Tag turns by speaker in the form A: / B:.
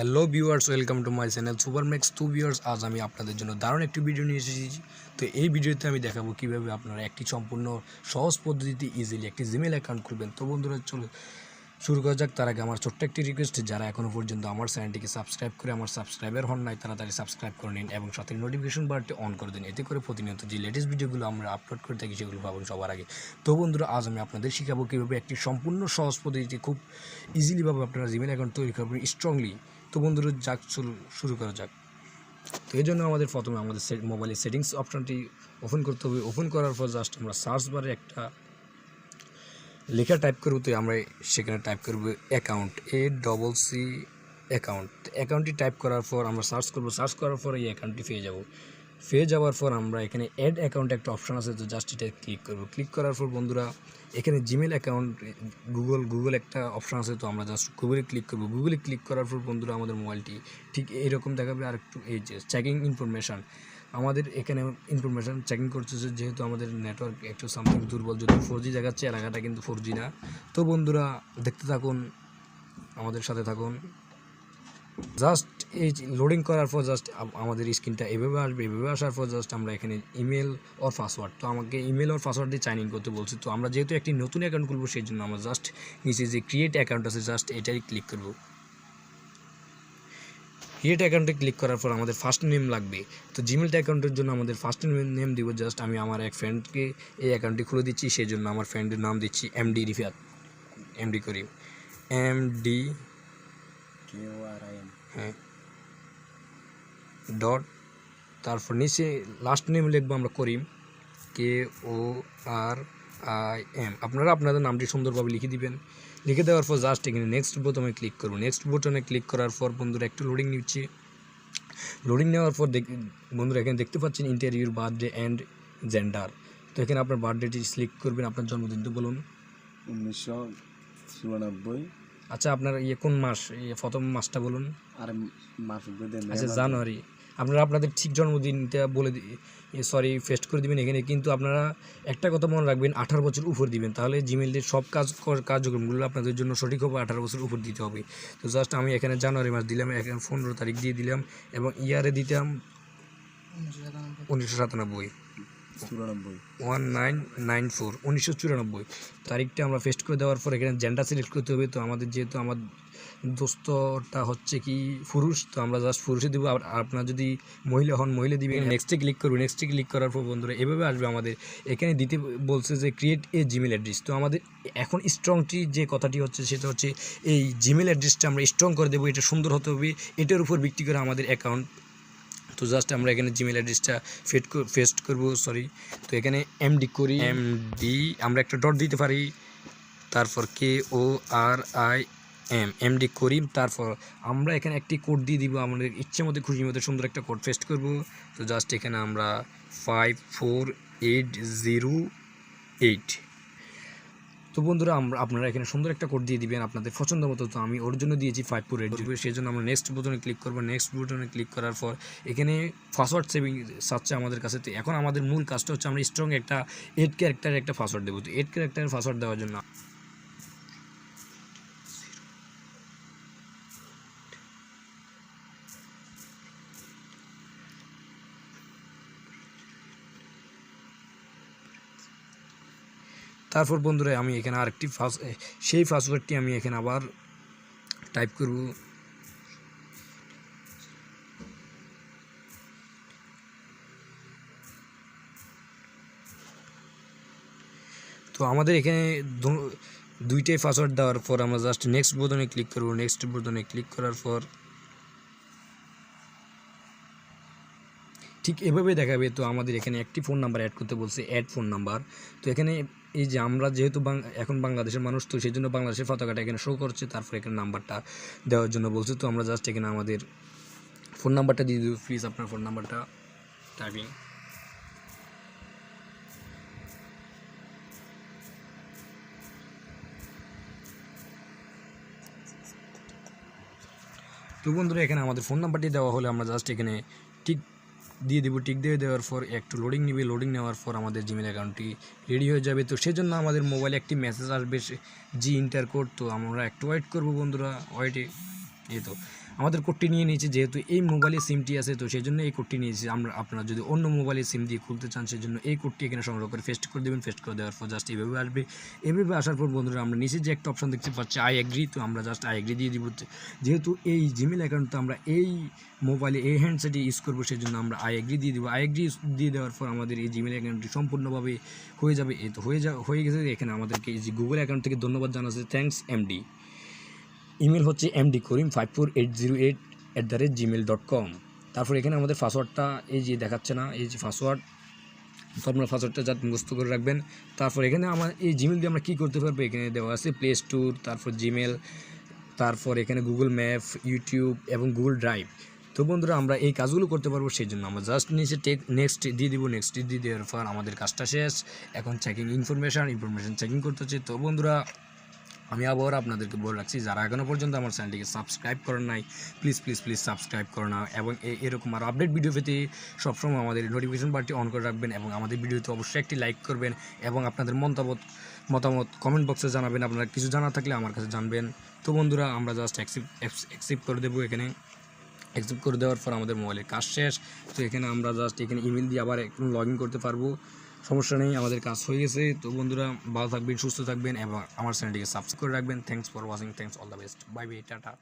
A: Hello viewers, welcome to my channel Supermax 2 viewers. আজ আমি আপনাদের জন্য দারুণ একটি ভিডিও নিয়ে এসেছি। তো এই ভিডিওতে আমি দেখাবো কীভাবে আপনারা একটি সম্পূর্ণ সহজ পদ্ধতিতে ইজিলি একটি জিমেল অ্যাকাউন্ট খুলবেন। তো বন্ধুরা চলো শুরু করা যাক। তার আগে আমার ছোট্ট একটি রিকোয়েস্ট, যারা এখনও পর্যন্ত আমার চ্যানেলটিকে সাবস্ক্রাইব করে আমার সাবস্ক্রাইবার হন নাই তাড়াতাড়ি সাবস্ক্রাইব করে নিন এবং সাথে নোটিফিকেশন বারটি অন করে দিন। এতে করে প্রতিনিয়ত যে লেটেস্ট ভিডিওগুলো আমরা আপলোড করে থাকি সেগুলো পাবেন সবার আগে। তো বন্ধুরা আজ আমি আপনাদের শেখাবো কীভাবে একটি সম্পূর্ণ সহজ পদ্ধতিতে খুব ইজিলিভাবে আপনারা জিমেল অ্যাকাউন্ট তৈরি করবেন স্ট্রংলি। তো বন্ধুরা যাক শুরু করা যাক। তো এই জন্য আমাদের প্রথমে আমাদের মোবাইলের সেটিংস অপশনটি ওপেন করতে হবে। ওপেন করার পর জাস্ট আমরা সার্চ বারে একটা লেখা টাইপ করবো। তো আমরা সেখানে টাইপ করবো অ্যাকাউন্ট, ACC অ্যাকাউন্টটি টাইপ করার পর আমরা সার্চ করবো। সার্চ করার পর এই অ্যাকাউন্টটি পেয়ে যাওয়ার পর আমরা এখানে অ্যাড অ্যাকাউন্ট একটা অপশন আছে, তো জাস্ট এটা ক্লিক করবো। ক্লিক করার পর বন্ধুরা এখানে জিমেল অ্যাকাউন্ট গুগল একটা অপশন আছে, তো আমরা জাস্ট গুগলে ক্লিক করবো। গুগলে ক্লিক করার পর বন্ধুরা আমাদের মোবাইলটি ঠিক এইরকম দেখাবে। আর একটু এই যে চেকিং ইনফরমেশান, আমাদের এখানে ইনফরমেশান চেকিং করতেছে, যেহেতু আমাদের নেটওয়ার্ক একটু সামথিং দুর্বল, যদি 4G দেখাচ্ছে এলাকাটা কিন্তু 4G না। তো বন্ধুরা দেখতে থাকুন, আমাদের সাথে থাকুন। জাস্ট এই লোডিং করার পর জাস্ট আমাদের স্ক্রিনটা এভাবে আসবে। এভাবে আসার পর জাস্ট আমরা এখানে ইমেল অর পাসওয়ার্ড, তো আমাকে ইমেল অর পাসওয়ার্ড দিয়ে সাইন ইন করতে বলছি। তো আমরা যেহেতু একটি নতুন অ্যাকাউন্ট খুলবো সেই জন্য আমরা জাস্ট নিচে যে ক্রিয়েট অ্যাকাউন্ট আছে জাস্ট এটাই ক্লিক করব। ক্রিয়েট অ্যাকাউন্টে ক্লিক করার পর আমাদের ফার্স্ট নেম লাগবে। তো জিমেল অ্যাকাউন্টের জন্য আমাদের ফার্স্ট নেম দিব। জাস্ট আমি আমার এক ফ্রেন্ডকে এই অ্যাকাউন্টটি খুলে দিচ্ছি, সেই জন্য আমার ফ্রেন্ডের নাম দিচ্ছি এমডি রিফাত, এমডি করিম, এমডি হ্যাঁ ডট, তারপর নিচে লাস্ট নেম লিখবো আমরা করিম, KORIM। আপনারা আপনাদের নামটি সুন্দরভাবে লিখে দিবেন। লিখে দেওয়ার পর জাস্ট এখানে নেক্সট বোতামে ক্লিক করবো। নেক্সট বোতামে ক্লিক করার পর বন্ধুরা একটু লোডিং নিচ্ছি। লোডিং নেওয়ার পর বন্ধুরা এখানে দেখতে পাচ্ছেন ইন্টারভিউর বার্থডে অ্যান্ড জেন্ডার। তো এখানে আপনার বার্থডেটি সিলেক্ট করবেন, আপনার জন্মদিনটা বলুন।
B: 1994।
A: আচ্ছা আপনার কোন মাস, প্রথম মাসটা বলুন।
B: আর মাস
A: আচ্ছা জানুয়ারি। আপনারা আপনাদের ঠিক জন্মদিনটা বলে সরি পেস্ট করে দিবেন এখানে। কিন্তু আপনারা একটা কথা মনে রাখবেন, 18 বছর উপর দিবেন, তাহলে জিমেলের সব কার্যক্রমগুলো আপনাদের জন্য সঠিক হবে। 18 বছর উপর দিতে হবে। তো জাস্ট আমি এখানে জানুয়ারি মাস দিলাম, এখানে 15 তারিখ দিয়ে দিলাম এবং ইয়ারে দিতাম 1997, 1994 তারিখটা আমরা পেস্ট করে দেওয়ার পর এখানে জেন্ডার সিলেক্ট করতে হবে। তো আমাদের যেহেতু আমার দোস্তটা হচ্ছে কি পুরুষ, তো আমরা জাস্ট পুরুষে দেবো। আর আপনার যদি মহিলা হন মহিলা দিবেন। নেক্সটে ক্লিক করবো। নেক্সটে ক্লিক করার পর বন্ধুরা এভাবে আসবে। আমাদের এখানে দিতে বলছে যে ক্রিয়েট এ জিমেল অ্যাড্রেস। তো আমাদের এখন স্ট্রংটি যে কথাটি হচ্ছে সেটা হচ্ছে এই জিমেল অ্যাড্রেসটা আমরা স্ট্রং করে দেবো। এটা সুন্দর হতে হবে, এটার উপর ভিত্তি করে আমাদের অ্যাকাউন্ট। তো জাস্ট আমরা এখানে জিমেল অ্যাড্রেসটা পেস্ট করব। তো এখানে এমডি করি, এমডি আমরা একটা ডট দিতে পারি, তারপর KORIM, এমডি করিম। তারপর আমরা এখানে একটি কোড দিয়ে দিব, আমাদের ইচ্ছে মতো খুশি মতো সুন্দর একটা কোড পেস্ট করব। তো জাস্ট এখানে আমরা 54808। তো বন্ধুরা আপনারা এখানে সুন্দর একটা কোড দিয়ে দিবেন আপনাদের পছন্দ মতো। তো আমি ওর জন্য দিয়েছি 5480, সেই জন্য আমরা নেক্সট বোতামে ক্লিক করবো। নেক্সট বোতামে ক্লিক করার পর এখানে পাসওয়ার্ড সেভিং চাচ্ছে আমাদের কাছে। তো এখন আমাদের মূল কাজটা হচ্ছে আমরা স্ট্রং একটা 8 ক্যারেক্টারের একটা পাসওয়ার্ড দেবো। তো 8 ক্যারেক্টারের পাসওয়ার্ড দেওয়ার জন্য তারপর বন্ধুরা আমি এখানে আরেকটি সেই পাসওয়ার্ডটি আমি এখানে আবার টাইপ করব। তো আমাদের এখানে দুইটাই পাসওয়ার্ড দেওয়ার পর আমরা জাস্ট নেক্সট বোতামে ক্লিক করব। নেক্সট বোতামে ক্লিক করার পর ঠিক এভাবে দেখাবে। তো আমাদের এখানে একটি ফোন নাম্বার অ্যাড করতে বলছে, অ্যাড ফোন নাম্বার। তো এখানে এই যে আমরা যেহেতু এখন বাংলাদেশের মানুষ, তো সেই জন্য বাংলাদেশের পতাকাটা এখানে শো করছে। তারপর এখানে নাম্বারটা দেওয়ার জন্য বলছে। তো আমরা জাস্ট এখানে আমাদের ফোন নাম্বারটা দিয়ে দেবো। প্লিজ আপনার ফোন নাম্বারটা টাইপিং। তো বন্ধুরা এখানে আমাদের ফোন নাম্বারটি দেওয়া হলে আমরা জাস্ট এখানে টিক দিয়ে দেবো। টিক দিয়ে দেওয়ার পর একটু লোডিং নেবে। লোডিং নেওয়ার পর আমাদের জিমেল অ্যাকাউন্টটি রেডি হয়ে যাবে। তো সেজন্য আমাদের মোবাইলে একটি মেসেজ আসবে, জি ইন্টার কোড। তো আমরা একটু ওয়েট করবো বন্ধুরা, ওয়েটে। এই তো আমাদের কোডটি নিয়ে নিয়েছি, যেহেতু এই মোবাইলে সিমটি আছে তো সেই জন্য এই কোডটি নিয়েছি। আমরা আপনারা যদি অন্য মোবাইলে সিম দিয়ে খুলতে চান সেই জন্য এই কোডটি এখানে সংগ্রহ করে পেস্ট করে দেবেন। পেস্ট করে দেওয়ার পর জাস্ট এইভাবে আসবে। এভাবে আসার পর বন্ধুরা আমরা নিচে যে একটা অপশন দেখতে পাচ্ছি আই এগ্রি, তো আমরা জাস্ট আই এগ্রি দিয়ে দিব। যেহেতু এই জিমেল অ্যাকাউন্টটা আমরা এই মোবাইলে এই হ্যান্ডসেটে ইউজ করবো সেই জন্য আমরা আই এগ্রি দিয়ে দেবো। আই এগ্রি দিয়ে দেওয়ার পর আমাদের এই জিমেল অ্যাকাউন্টটি সম্পূর্ণভাবে হয়ে যাবে। এই তো হয়ে গেছে। এখানে আমাদেরকে এই যে গুগল অ্যাকাউন্ট থেকে ধন্যবাদ জানাচ্ছে, থ্যাঙ্কস এমডি। ইমেল হচ্ছে mdkarim54808@gmail.com। তারপর এখানে আমাদের পাসওয়ার্ডটা এই যে দেখাচ্ছে না, এই যে পাসওয়ার্ড, তো আপনার পাসওয়ার্ডটা যা মুখস্থ করে রাখবেন। তারপর এখানে আমার এই জিমেল দিয়ে আমরা কী করতে পারবো, এখানে দেওয়া আছে প্লে স্টোর, তারপর জিমেল, তারপর এখানে গুগল ম্যাপ, ইউটিউব এবং গুগল ড্রাইভ। তো বন্ধুরা আমরা এই কাজগুলো করতে পারবো, সেই জন্য আমরা জাস্ট নিচে নেক্সট দিয়ে দিব। নেক্সট দিয়ে দেওয়ার পর আমাদের কাজটা শেষ। এখন চেকিং ইনফরমেশান চেকিং করতে হচ্ছে। তো বন্ধুরা আমি আবার আপনাদেরকে বলে রাখছি, যারা এখনও পর্যন্ত আমার চ্যানেলটিকে সাবস্ক্রাইব করেন নাই প্লিজ সাবস্ক্রাইব করে নাও, এবং এরকম আরও আপডেট ভিডিও পেতে সবসময় আমাদের নোটিফিকেশন বারটি অন করে রাখবেন, এবং আমাদের ভিডিওতে অবশ্যই একটি লাইক করবেন, এবং আপনাদের মতামত কমেন্ট বক্সে জানাবেন। আপনারা কিছু জানা থাকলে আমার কাছে জানবেন। তো বন্ধুরা আমরা জাস্ট অ্যাকসেপ্ট করে দেবো। এখানে অ্যাকসেপ্ট করে দেওয়ার পর আমাদের মোবাইলের কাজ শেষ। তো এখানে আমরা জাস্ট এখানে ইমেল দিয়ে আবার একটু লগ ইন করতে পারবো, সমস্যা নেই, আমাদের কাজ হয়ে গেছে। তো বন্ধুরা ভালো থাকবেন, সুস্থ থাকবেন, এবং আমার চ্যানেলটিকে সাবস্ক্রাইব করে রাখবেন। Thanks for watching, thanks, all the best, bye bye, tata.